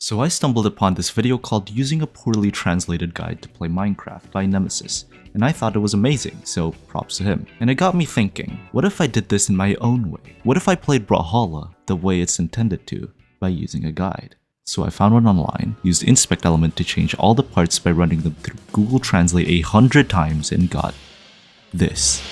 So I stumbled upon this video called Using a Poorly Translated Guide to Play Minecraft by Nemesis, and I thought it was amazing, so props to him. And it got me thinking, what if I did this in my own way? What if I played Brawlhalla the way it's intended to, by using a guide? So I found one online, used inspect element to change all the parts by running them through Google Translate 100 times, and got this.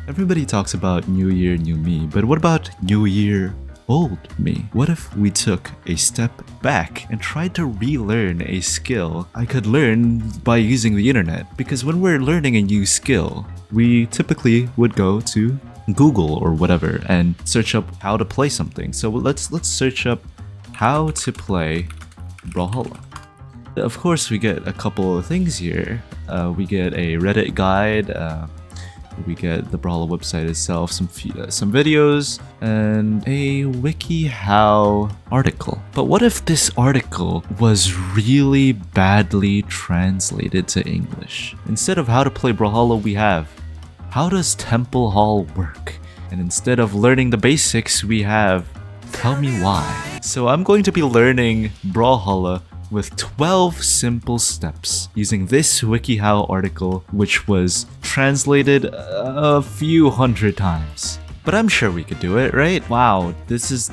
Everybody talks about New Year, New Me, but what about New Year, Old Me? What if we took a step back and tried to relearn a skill I could learn by using the internet? Because when we're learning a new skill, we typically would go to Google or whatever and search up how to play something. So let's search up how to play Brawlhalla. Of course, we get a couple of things here. We get a Reddit guide. We get the Brawlhalla website itself, some videos, and a WikiHow article. But what if this article was really badly translated to English? Instead of how to play Brawlhalla, we have how does Temple Hall work? And instead of learning the basics, we have tell me why. So I'm going to be learning Brawlhalla with 12 simple steps using this WikiHow article, which was translated a few hundred times. But I'm sure we could do it, right? Wow, this is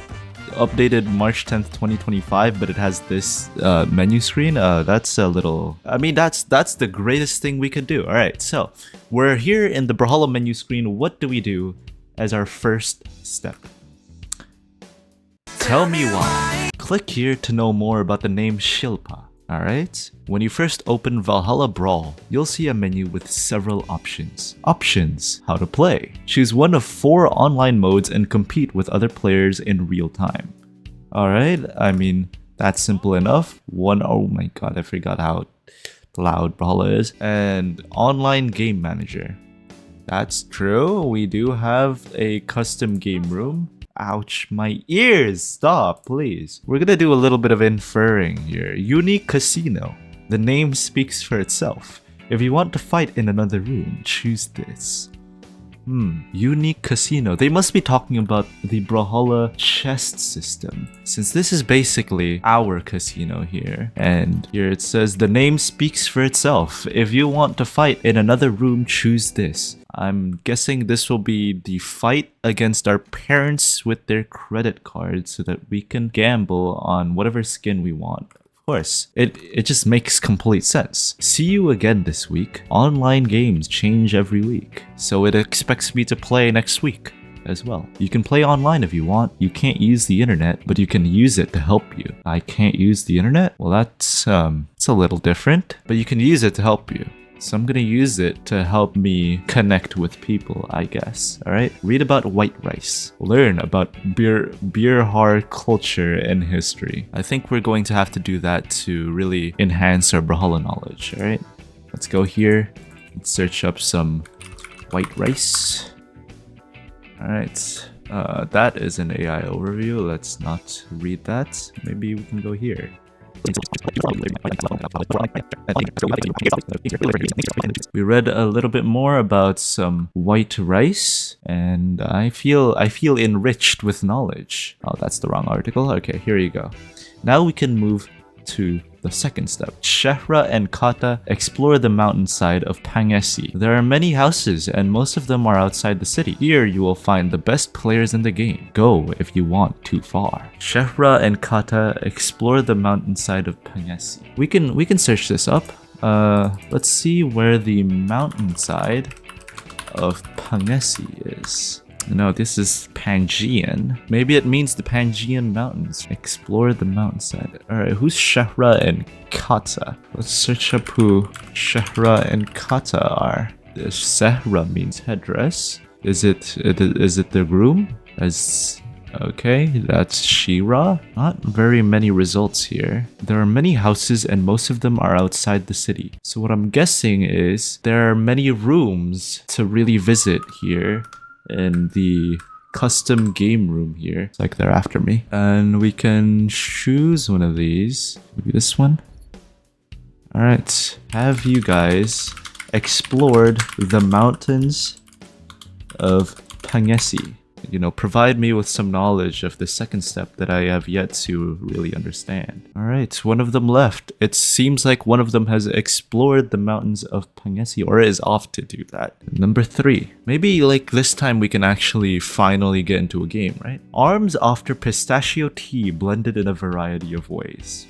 updated March 10th, 2025, but it has this menu screen. That's a little... I mean, that's the greatest thing we could do. Alright, so we're here in the Brawlhalla menu screen. What do we do as our first step? Tell me why. Click here to know more about the name Shilpa. Alright? When you first open Valhalla Brawl, you'll see a menu with several options. Options: how to play. Choose one of 4 online modes and compete with other players in real time. Alright, I mean, that's simple enough. Oh my god, I forgot how loud Brawlhalla is. And online game manager. That's true, we do have a custom game room. Ouch, my ears! Stop, please. We're gonna do a little bit of inferring here. Unique Casino. The name speaks for itself. If you want to fight in another room, choose this. Unique Casino. They must be talking about the Brawlhalla chest system, since this is basically our casino here. And here it says the name speaks for itself. If you want to fight in another room, choose this. I'm guessing this will be the fight against our parents with their credit cards so that we can gamble on whatever skin we want. Of course, it just makes complete sense. See you again this week. Online games change every week, so it expects me to play next week as well. You can play online if you want. You can't use the internet, but you can use it to help you. I can't use the internet? Well, that's it's a little different, but you can use it to help you. So I'm gonna use it to help me connect with people, I guess. Alright? Read about white rice. Learn about beer culture and history. I think we're going to have to do that to really enhance our Brawlhalla knowledge. Alright? Let's go here and search up some white rice. Alright. That is an AI overview. Let's not read that. Maybe we can go here. We read a little bit more about some white rice, and I feel enriched with knowledge. Oh, that's the wrong article. Okay, here you go. Now we can move to the second step. Shehra and Kata explore the mountainside of Pangesi. There are many houses and most of them are outside the city. Here you will find the best players in the game. Go if you want too far. Shehra and Kata explore the mountainside of Pangesi. We can search this up. Let's see where the mountainside of Pangesi is. No, this is Pangean. Maybe it means the Pangean Mountains. Explore the mountainside. Alright, who's Shehra and Kata? Let's search up who Shehra and Kata are. Sehra means headdress. Is it the groom? Okay, that's Shira. Not very many results here. There are many houses and most of them are outside the city. So what I'm guessing is there are many rooms to really visit here in the custom game room here. It's like they're after me. And we can choose one of these. Maybe this one. Alright, have you guys explored the mountains of Pangesi. You know, provide me with some knowledge of the second step that I have yet to really understand. Alright, one of them left. It seems like one of them has explored the mountains of Pangesi or is off to do that. Number 3. Maybe like this time we can actually finally get into a game, right? Arms after pistachio tea blended in a variety of ways.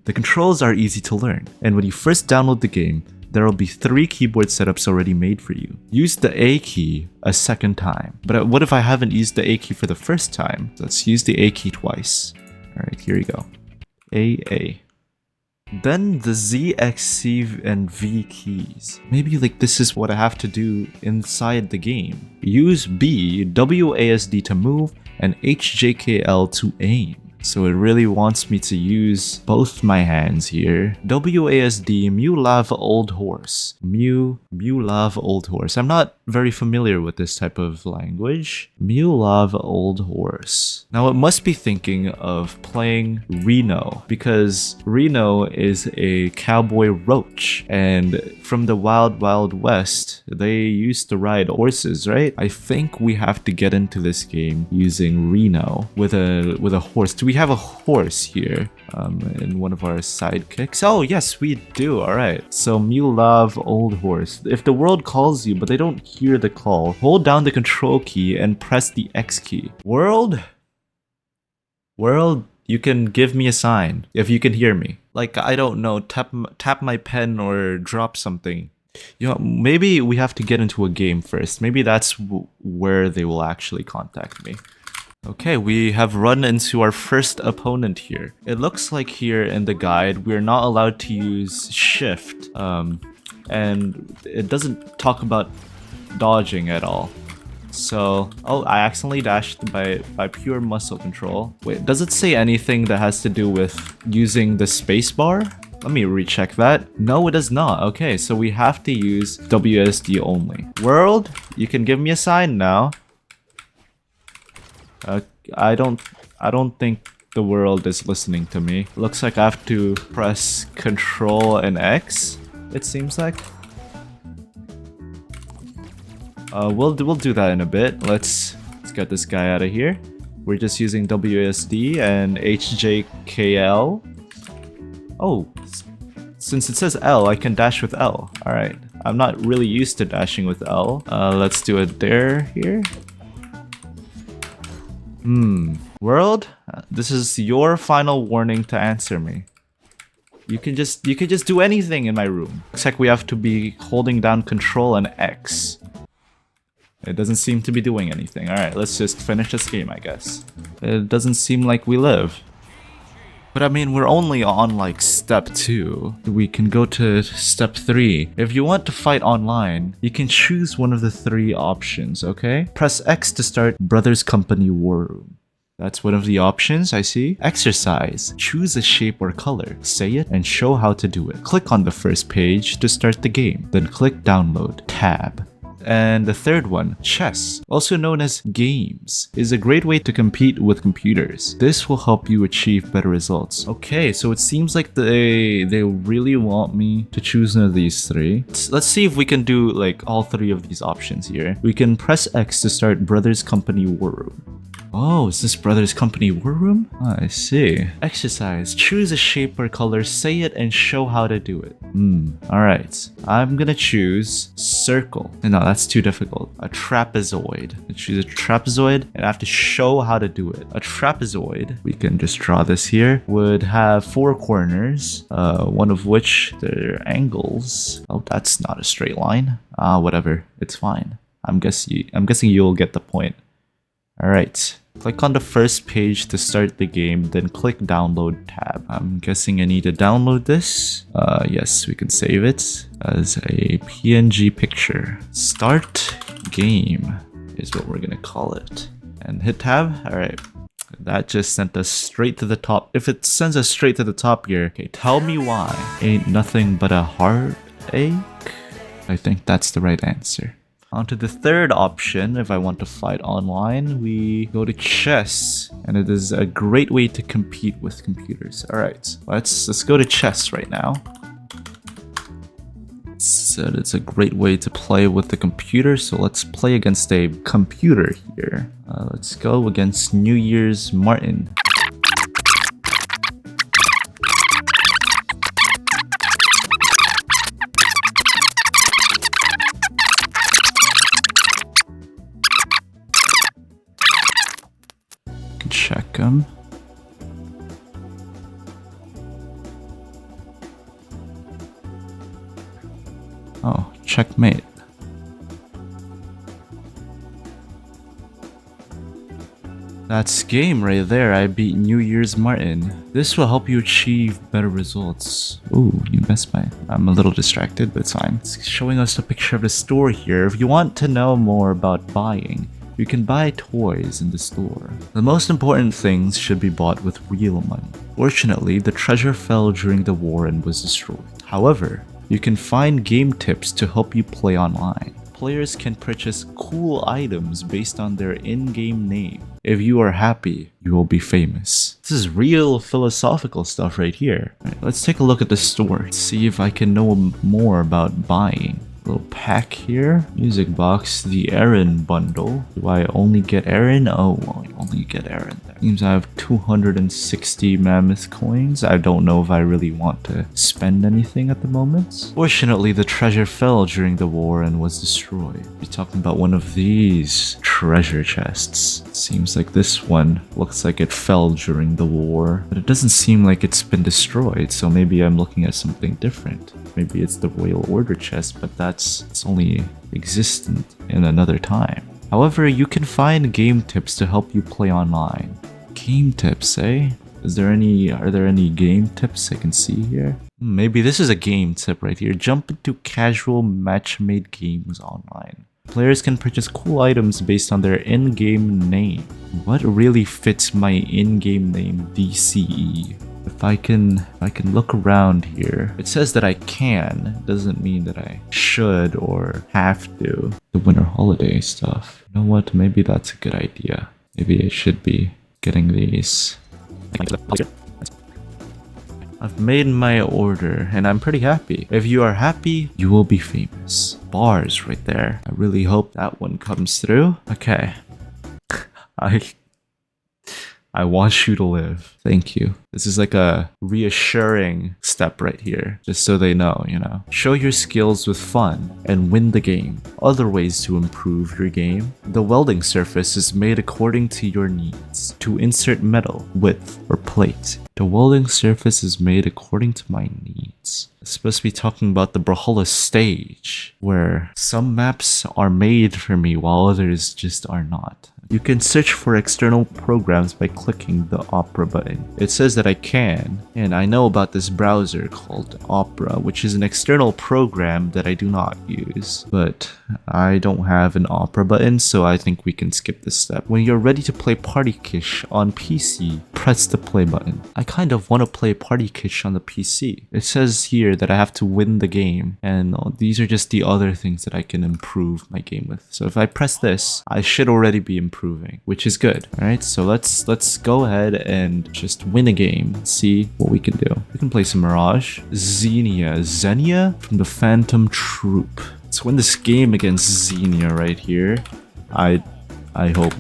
The controls are easy to learn, and when you first download the game, there will be 3 keyboard setups already made for you. Use the A key a second time. But what if I haven't used the A key for the first time? Let's use the A key twice. Alright, here we go. A. Then the Z, X, C, and V keys. Maybe like this is what I have to do inside the game. Use B, WASD to move, and HJKL to aim. So it really wants me to use both my hands here. WASD, Mew Lava Old Horse. Mew Lava Old Horse. I'm not very familiar with this type of language. Mew Lava Old Horse. Now it must be thinking of playing Reno, because Reno is a cowboy roach, and from the Wild Wild West, they used to ride horses, right? I think we have to get into this game using Reno with a horse. Do we have a horse here in one of our sidekicks? Oh yes, we do. All right, so Mew Lava Old Horse. If the world calls you but they don't hear the call, hold down the control key and press the X key. World, you can give me a sign if you can hear me. Like, I don't know, tap my pen or drop something. You know, maybe we have to get into a game first. Maybe that's where they will actually contact me. Okay, we have run into our first opponent here. It looks like here in the guide, we're not allowed to use shift. And it doesn't talk about dodging at all. So, oh, I accidentally dashed by pure muscle control. Wait, does it say anything that has to do with using the spacebar? Let me recheck that. No, it does not. Okay, so we have to use WSD only. World, you can give me a sign now. I don't think the world is listening to me. Looks like I have to press Control and X, it seems like. We'll do that in a bit. Let's get this guy out of here. We're just using WSD and HJKL. Oh, since it says L, I can dash with L. Alright, I'm not really used to dashing with L. Let's do it there, here. World, this is your final warning to answer me. You can just do anything in my room. Looks like we have to be holding down Control and X. It doesn't seem to be doing anything. Alright, let's just finish this game, I guess. It doesn't seem like we live. But I mean, we're only on like step 2. We can go to step 3. If you want to fight online, you can choose one of the 3 options, okay? Press X to start Brothers Company War Room. That's one of the options, I see. Exercise. Choose a shape or color. Say it and show how to do it. Click on the first page to start the game. Then click Download. Tab. And the third one, chess, also known as games, is a great way to compete with computers. This will help you achieve better results. Okay, so it seems like they really want me to choose one of these 3. Let's see if we can do like all 3 of these options here. We can press X to start Brothers Company War Room. Oh, is this Brothers Company War Room? Oh, I see. Exercise. Choose a shape or color, say it, and show how to do it. Alright. I'm gonna choose circle. No, that's too difficult. A trapezoid. I choose a trapezoid, and I have to show how to do it. A trapezoid, we can just draw this here, would have 4 corners, one of which they're angles. Oh, that's not a straight line. Whatever. It's fine. I'm guessing you'll get the point. Alright, click on the first page to start the game, then click Download tab. I'm guessing I need to download this. Yes, we can save it as a PNG picture. Start game is what we're gonna call it. And hit tab. Alright, that just sent us straight to the top. If it sends us straight to the top here, okay, tell me why. Ain't nothing but a heartache? I think that's the right answer. On to the third option. If I want to fight online, we go to chess, and it is a great way to compete with computers. All right, let's go to chess right now. Said it's a great way to play with the computer, so let's play against a computer here. Let's go against New Year's Martin. Check him. Oh, checkmate. That's game right there. I beat New Year's Martin. This will help you achieve better results. Ooh, new Best Buy. I'm a little distracted, but it's fine. It's showing us a picture of the store here. If you want to know more about buying, you can buy toys in the store. The most important things should be bought with real money. Fortunately, the treasure fell during the war and was destroyed. However, you can find game tips to help you play online. Players can purchase cool items based on their in-game name. If you are happy, you will be famous. This is real philosophical stuff right here. All right, let's take a look at the store. See if I can know more about buying. Little pack here. Music box, the Aaron bundle. Do I only get Aaron? Oh, well, you only get Aaron there. Seems I have 260 mammoth coins. I don't know if I really want to spend anything at the moment. Fortunately, the treasure fell during the war and was destroyed. We're talking about one of these treasure chests. Seems like this one looks like it fell during the war, but it doesn't seem like it's been destroyed, so maybe I'm looking at something different. Maybe it's the Royal Order chest, but it's only existent in another time. However, you can find game tips to help you play online. Game tips, eh? Are there any game tips I can see here? Maybe this is a game tip right here. Jump into casual match-made games online. Players can purchase cool items based on their in-game name. What really fits my in-game name, DCE? If I can look around here, it says that I can. It doesn't mean that I should or have to. The winter holiday stuff. You know what? Maybe that's a good idea. Maybe I should be getting these. I've made my order and I'm pretty happy. If you are happy, you will be famous. Bars right there. I really hope that one comes through. Okay. I want you to live. Thank you. This is like a reassuring step right here, just so they know, you know. Show your skills with fun and win the game. Other ways to improve your game. The welding surface is made according to your needs. To insert metal, width, or plate. The welding surface is made according to my needs. It's supposed to be talking about the Brawlhalla stage, where some maps are made for me while others just are not. You can search for external programs by clicking the Opera button. It says that I can, and I know about this browser called Opera, which is an external program that I do not use. But I don't have an Opera button, so I think we can skip this step. When you're ready to play Party Kish on PC, press the play button. I kind of want to play Party Kish on the PC. It says here that I have to win the game, and these are just the other things that I can improve my game with. So if I press this, I should already be improving, which is good. All right, so let's go ahead and just win a game. See what we can do. We can play some Mirage. Xenia from the Phantom Troop. Let's win this game against Xenia right here. I hope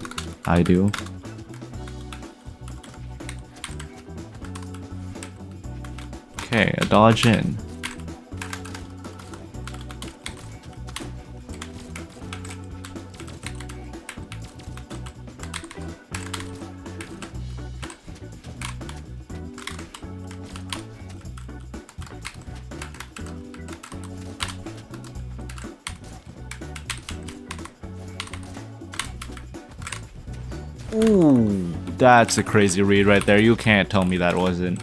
I do. Okay, a dodge in. Ooh, that's a crazy read right there. You can't tell me that wasn't.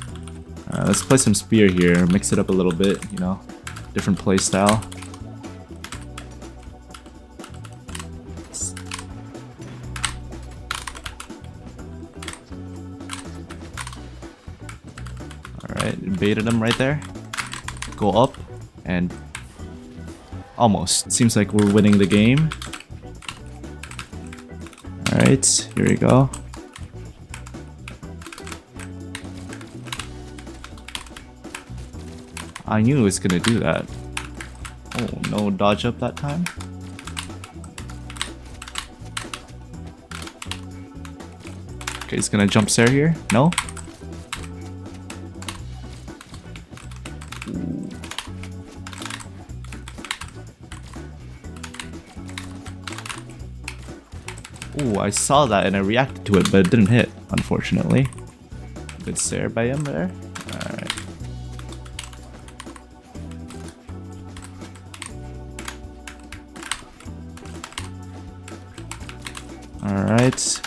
Let's play some spear here. Mix it up a little bit, you know. Different play style. Alright, baited him right there. Go up and almost. Seems like we're winning the game. Alright, here we go. I knew it was gonna do that. Oh, no dodge up that time. Okay, he's gonna jump stare here. No? Ooh, I saw that and I reacted to it, but it didn't hit, unfortunately. Good stare by him there. Alright. Alright.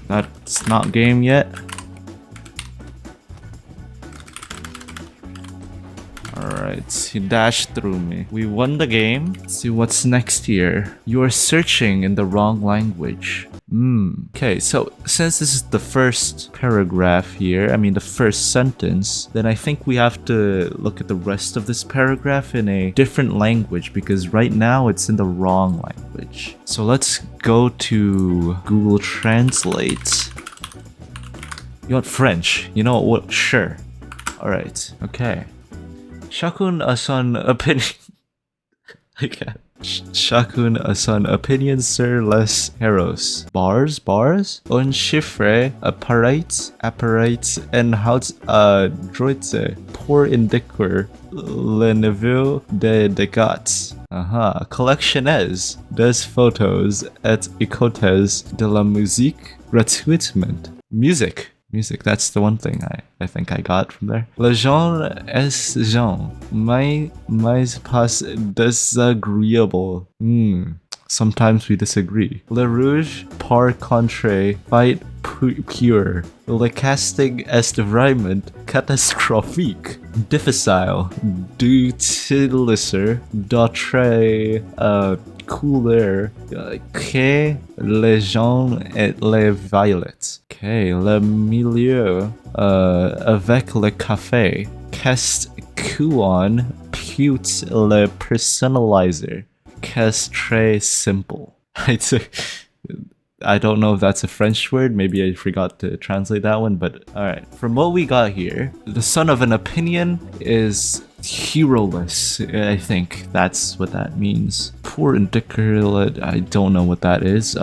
That's not game yet. Alright, he dashed through me. We won the game. Let's see what's next here. You are searching in the wrong language. Okay, so since this is the first paragraph here, I mean the first sentence, then I think we have to look at the rest of this paragraph in a different language because right now it's in the wrong language. So let's go to Google Translate. You want French? You know what? Sure. Alright, okay. Chacun a son opinion. I can't. Chacun a son opinion sur les héros. Bars? Un chiffre apparaît en haute droite pour indiquer le niveau de dégâts. Collectionnez des photos et écoutez de la musique gratuitement. Music, that's the one thing I think I got from there. Le genre est genre, mais pas désagréable. Sometimes we disagree. Le rouge, par contre, fight pure. Le casting est vraiment catastrophique. Difficile d'utiliser d'autres couleurs que les jaunes et les violettes. Okay, le milieu avec le café. Qu'est-ce qu'on peut le personnaliser? Qu'est très simple. I don't know if that's a French word, maybe I forgot to translate that one, but alright. From what we got here, the son of an opinion is heroless. I think that's what that means. Poor indicator, I don't know what that is.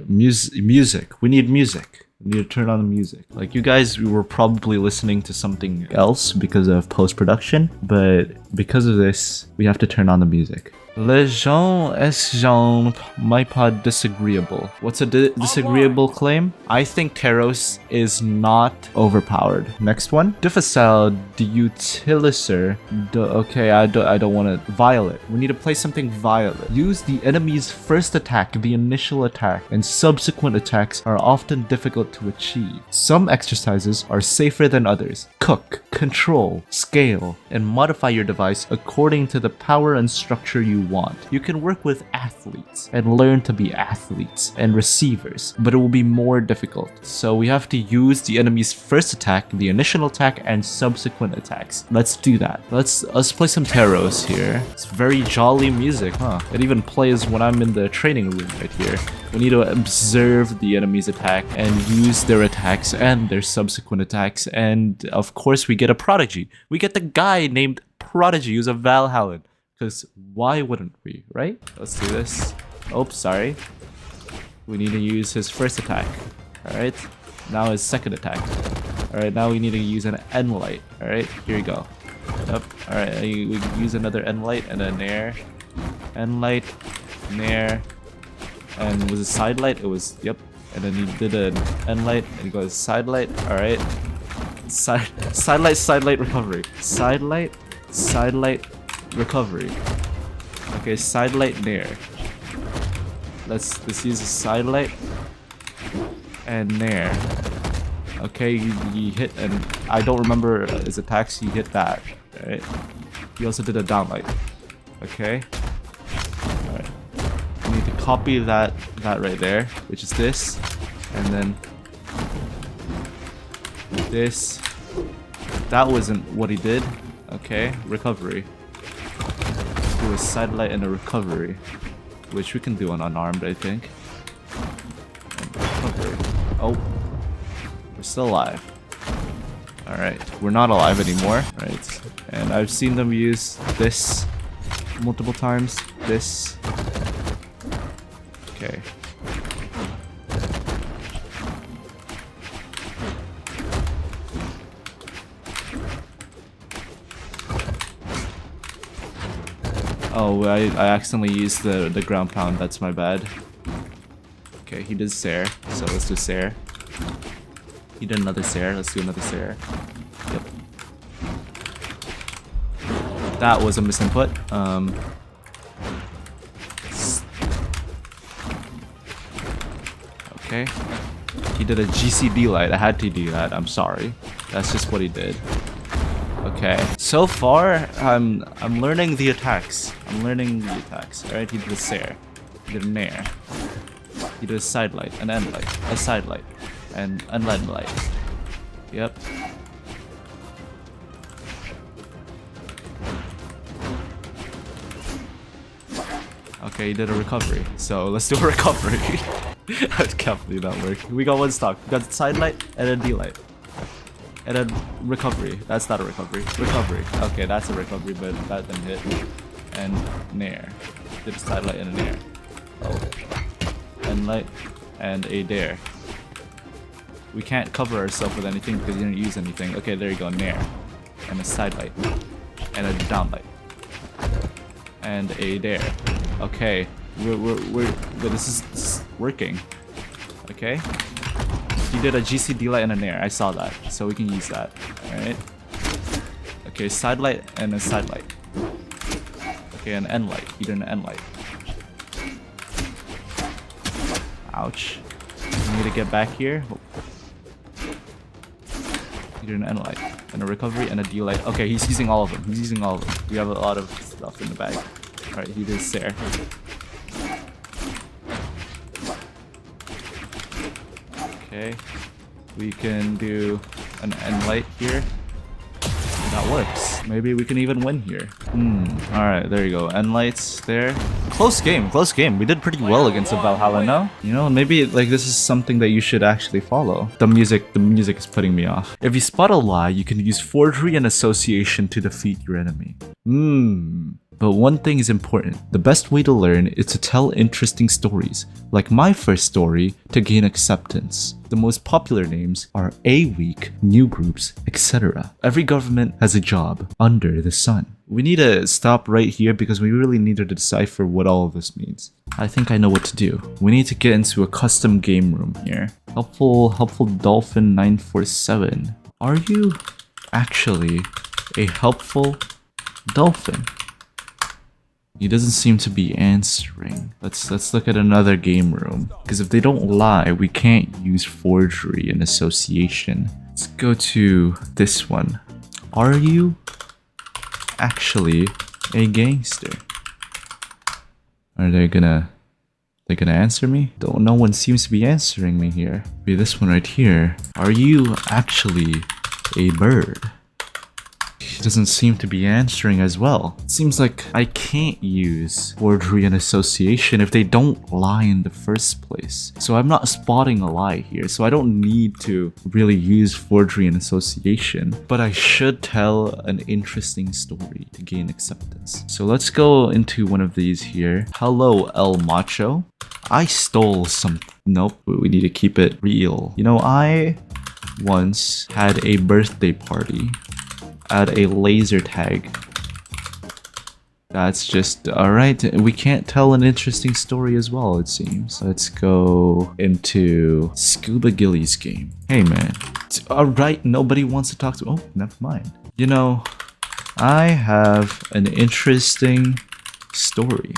Music. We need music. We need to turn on the music. Like you guys, we were probably listening to something else because of post-production, but because of this, we have to turn on the music. Les gens est genre mais pas disagreeable. What's a disagreeable claim? I think Taros is not overpowered. Next one. Difficile d'utiliser. Okay, I don't want to. Violet. We need to play something violet. Use the enemy's first attack, the initial attack, and subsequent attacks are often difficult to achieve. Some exercises are safer than others. Cook, control, scale, and modify your device according to the power and structure you want. You can work with athletes and learn to be athletes and receivers, but it will be more difficult. So we have to use the enemy's first attack, the initial attack, and subsequent attacks. Let's do that. Let's play some taros here. It's very jolly music, huh? It even plays when I'm in the training room right here. We need to observe the enemy's attack and use their attacks and their subsequent attacks, and of course we get a prodigy. We get the guy named Prodigy who's a Valhallan. Because why wouldn't we, right? Let's do this. Oops, sorry. We need to use his first attack. Alright. Now his second attack. Alright, now we need to use an end light. Alright, here we go. Yep. Alright, we use another end light and a nair. End light, nair. And was it side light? It was, yep. And then he did an end light and he goes side light. Alright. Side light, recovery. Side light, recovery. Okay, side light nair. Let's use a side light and nair. Okay, he hit, and I don't remember his attacks. He hit that. Right. He also did a down light. Okay. All right. We need to copy that right there, which is this, and then this. That wasn't what he did. Okay, recovery. Do a side light and a recovery, which we can do on unarmed, I think. And recovery. Oh, We're still alive. Alright, we're not alive anymore. Right. And I've seen them use this multiple times. This. Okay. Oh, I accidentally used the ground pound. That's my bad. Okay, he did Sair, so let's do Sair. He did another Sair. Let's do another Sair. Yep. That was a misinput. Okay. He did a GCD light. I had to do that. I'm sorry. That's just what he did. Okay. So far, I'm learning the attacks. Alright, he did a Sair. He did a Nair. He did a side light, an end light, a side light, and an end light. Yep. Okay, he did a recovery. So let's do a recovery. That can't believe that worked. We got one stock. We got side light and a D light. And then recovery. That's not a recovery. Recovery. Okay, that's a recovery, but that didn't hit. And Nair. Did a side light and a Nair. Oh. And light and a Dare. We can't cover ourselves with anything because you didn't use anything. Okay, there you go. Nair. And a side light. And a down light. And a Dare. Okay. But this is working. Okay. He did a GCD light and a Nair. I saw that. So we can use that. Alright. Okay, side light and a side light. Okay, an end light. He did an end light. Ouch. We need to get back here. He did an end light. And a recovery and a D light. Okay, he's using all of them. We have a lot of stuff in the bag. Alright, he did Sair. Okay, we can do an end light here. That works. Maybe we can even win here. Alright, there you go. End lights there. Close game. We did pretty well against the Brawlhalla, no? You know, maybe like this is something that you should actually follow. The music is putting me off. If you spot a lie, you can use Forgery and Association to defeat your enemy. But one thing is important. The best way to learn is to tell interesting stories, like my first story, to gain acceptance. The most popular names are A-Week, new groups, etc. Every government has a job under the sun. We need to stop right here because we really need to decipher what all of this means. I think I know what to do. We need to get into a custom game room here. Helpful Dolphin 947. Are you actually a helpful dolphin? He doesn't seem to be answering. Let's look at another game room. Because if they don't lie, we can't use Forgery and Association. Let's go to this one. Are you actually a gangster? Are they gonna answer me? No one seems to be answering me here. Maybe this one right here. Are you actually a bird? He doesn't seem to be answering as well. It seems like I can't use Forgery and Association if they don't lie in the first place. So I'm not spotting a lie here, so I don't need to really use Forgery and Association. But I should tell an interesting story to gain acceptance. So let's go into one of these here. Hello, El Macho. I stole some... Nope, we need to keep it real. You know, I once had a birthday party at a laser tag. That's just alright. We can't tell an interesting story as well, it seems. Let's go into Scuba Gilly's game. Hey man. Alright, nobody wants to talk to... Oh, never mind. You know, I have an interesting story.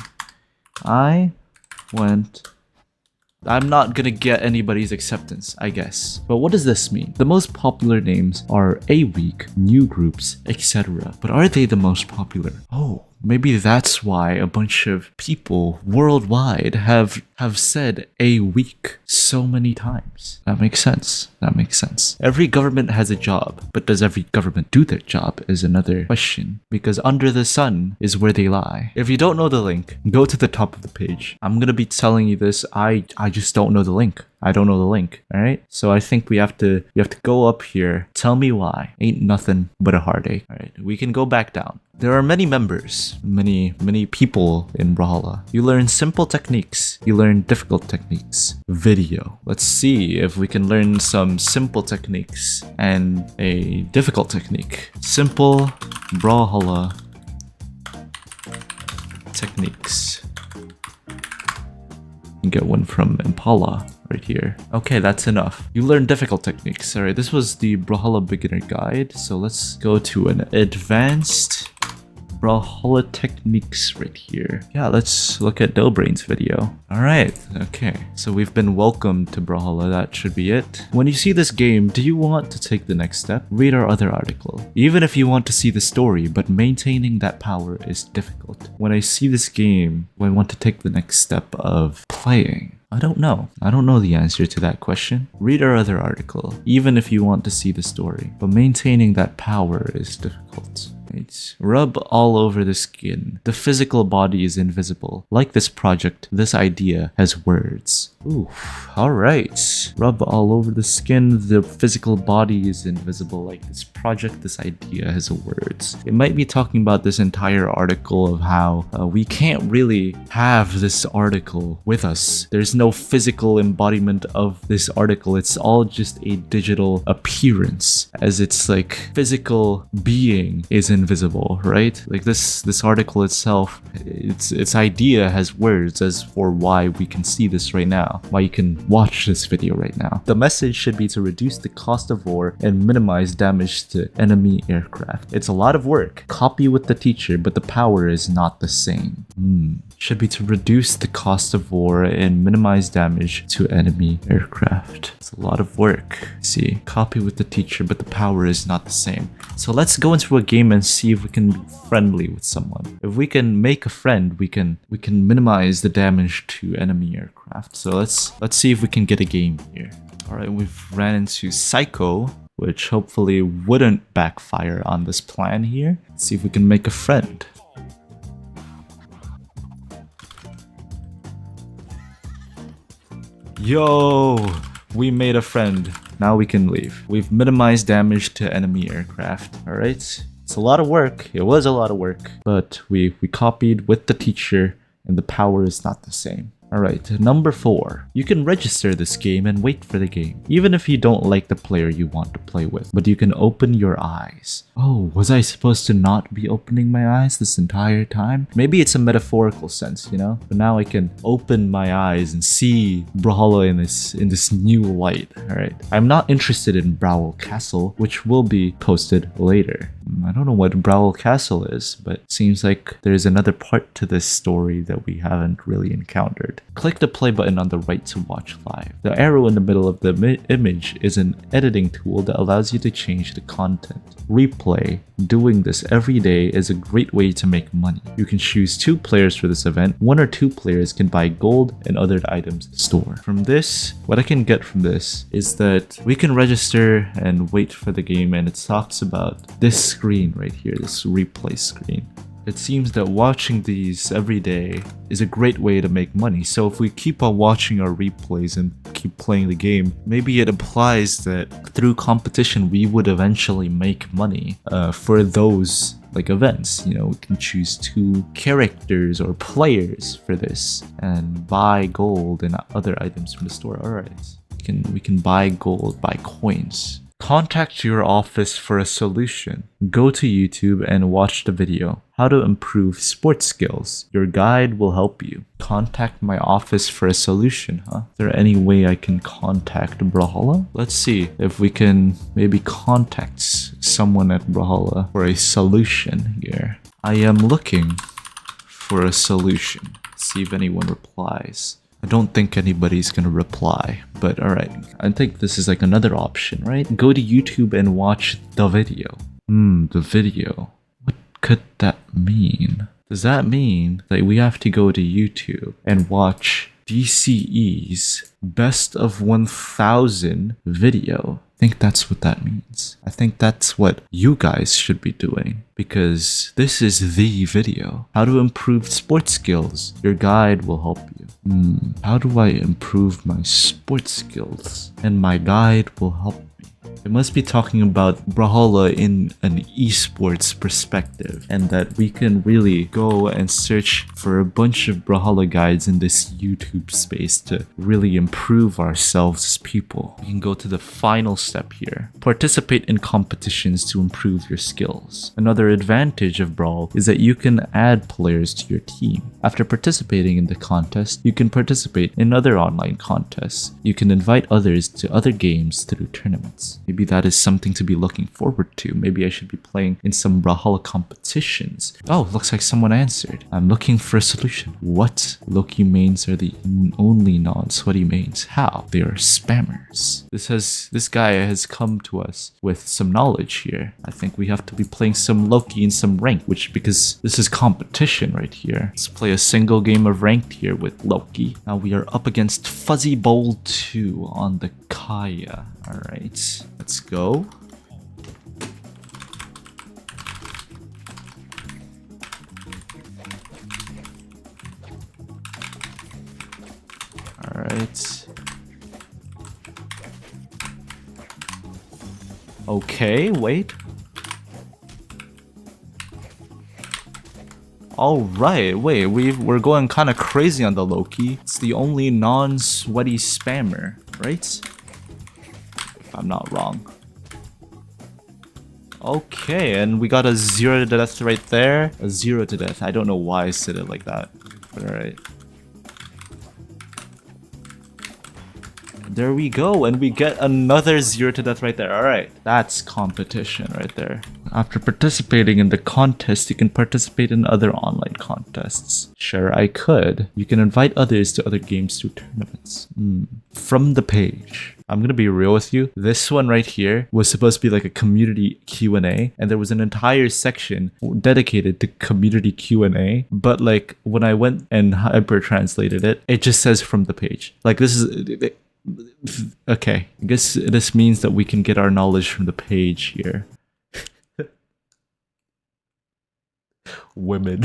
I'm not gonna get anybody's acceptance, I guess. But what does this mean? The most popular names are A-Week, new groups, etc. But are they the most popular? Oh, Maybe that's why a bunch of people worldwide have said a week so many times. That makes sense. That makes sense. Every government has a job, but does every government do their job is another question. Because under the sun is where they lie. If you don't know the link, go to the top of the page. I'm gonna be telling you this. I just don't know the link. I don't know the link. All right. So I think we have to go up here. Tell me why. Ain't nothing but a heartache. All right. We can go back down. There are many members, many people in Brawlhalla. You learn simple techniques. You learn difficult techniques. Video. Let's see if we can learn some simple techniques and a difficult technique. Simple Brawlhalla techniques. You can get one from Impala right here. Okay, that's enough. You learn difficult techniques. All right, this was the Brawlhalla beginner guide. So let's go to an advanced Brawlhalla techniques right here. Yeah, let's look at Dobrain's video. All right, okay. So we've been welcomed to Brawlhalla. That should be it. When you see this game, do you want to take the next step? Read our other article. Even if you want to see the story, but maintaining that power is difficult. When I see this game, do I want to take the next step of playing? I don't know. I don't know the answer to that question. Read our other article, even if you want to see the story, but maintaining that power is difficult. Right. Rub all over the skin. The physical body is invisible. Like this project, this idea has words. Oof, alright. Rub all over the skin. The physical body is invisible. Like this project, this idea has words. It might be talking about this entire article of how we can't really have this article with us. There's no physical embodiment of this article. It's all just a digital appearance, as its like physical being is invisible, right? Like this article itself, its idea has words as for why we can see this right now, why you can watch this video right now. The message should be to reduce the cost of war and minimize damage to enemy aircraft. It's a lot of work. Copy with the teacher, but the power is not the same. Should be to reduce the cost of war and minimize damage to enemy aircraft. It's a lot of work. See, copy with the teacher, but the power is not the same. So let's go into a game and see if we can be friendly with someone. If we can make a friend, we can minimize the damage to enemy aircraft. So let's see if we can get a game here. All right, we've ran into Psycho, which hopefully wouldn't backfire on this plan here. Let's see if we can make a friend. Yo, we made a friend. Now we can leave. We've minimized damage to enemy aircraft. All right. It's a lot of work. It was a lot of work, but we copied with the teacher and the power is not the same. Alright, number 4. You can register this game and wait for the game, even if you don't like the player you want to play with, but you can open your eyes. Oh, was I supposed to not be opening my eyes this entire time? Maybe it's a metaphorical sense, you know? But now I can open my eyes and see Brawlhalla in this new light. Alright, I'm not interested in Brawlhalla Castle, which will be posted later. I don't know what Brawlhalla Castle is, but it seems like there's another part to this story that we haven't really encountered. Click the play button on the right to watch live. The arrow in the middle of the image is an editing tool that allows you to change the content. Replay. Doing this every day is a great way to make money. You can choose 2 players for this event. 1 or 2 players can buy gold and other items in the store. From this, what I can get from this is that we can register and wait for the game, and it talks about this screen right here, this replay screen. It seems that watching these every day is a great way to make money. So if we keep on watching our replays and keep playing the game, maybe it implies that through competition we would eventually make money for those like events. You know, we can choose 2 characters or players for this and buy gold and other items from the store. Alright, we can buy gold, buy coins. Contact your office for a solution. Go to YouTube and watch the video. How to improve sports skills. Your guide will help you. Contact my office for a solution, huh? Is there any way I can contact Brawlhalla? Let's see if we can maybe contact someone at Brawlhalla for a solution here. I am looking for a solution. See if anyone replies. I don't think anybody's gonna reply, but alright. I think this is like another option, right? Go to YouTube and watch the video. The video. What could that mean? Does that mean that we have to go to YouTube and watch DCE's best of 1000 video? I think that's what that means. I think that's what you guys should be doing, because this is the video. How to improve sports skills. Your guide will help you. How do I improve my sports skills? And my guide will help me. It must be talking about Brawlhalla in an esports perspective, and that we can really go and search for a bunch of Brawlhalla guides in this YouTube space to really improve ourselves as people. We can go to the final step here. Participate in competitions to improve your skills. Another advantage of Brawl is that you can add players to your team. After participating in the contest, you can participate in other online contests. You can invite others to other games through tournaments. Maybe that is something to be looking forward to. Maybe I should be playing in some Brawlhalla competitions. Oh, looks like someone answered. I'm looking for a solution. What? Loki mains are the only non-sweaty mains. How? They are spammers. This guy has come to us with some knowledge here. I think we have to be playing some Loki in some rank, because this is competition right here. Let's play a single game of ranked here with Loki. Now we are up against Fuzzy Bowl 2 on the Kaya. Alright, let's go. Alright. Okay, wait. Alright, wait, we're going kind of crazy on the Loki. It's the only non-sweaty spammer, right? If I'm not wrong. Okay, and we got a 0 to death right there. A 0 to death. I don't know why I said it like that. But alright. There we go, and we get another 0 to death right there. Alright, that's competition right there. After participating in the contest, you can participate in other online contests. Sure, I could. You can invite others to other games through tournaments. From the page. I'm gonna be real with you. This one right here was supposed to be like a community Q&A, and there was an entire section dedicated to community Q&A. But like when I went and hyper translated it, it just says from the page. Like this is okay. I guess this means that we can get our knowledge from the page here. Women.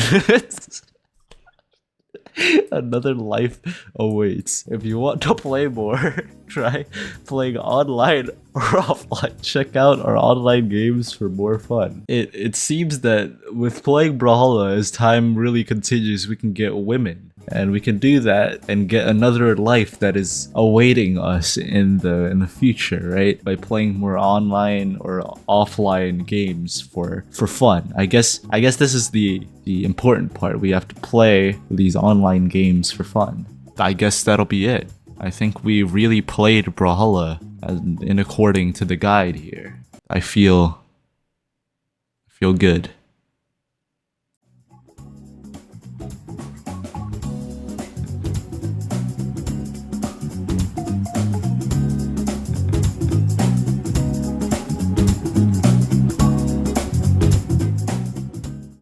Another life awaits. If you want to play more, try playing online or offline. Check out our online games for more fun. It seems that with playing Brawlhalla, as time really continues, we can get women. And we can do that and get another life that is awaiting us in the future, right? By playing more online or offline games for fun. I guess this is the important part. We have to play these online games for fun. I guess that'll be it. I think we really played Brawlhalla in according to the guide here. I feel good.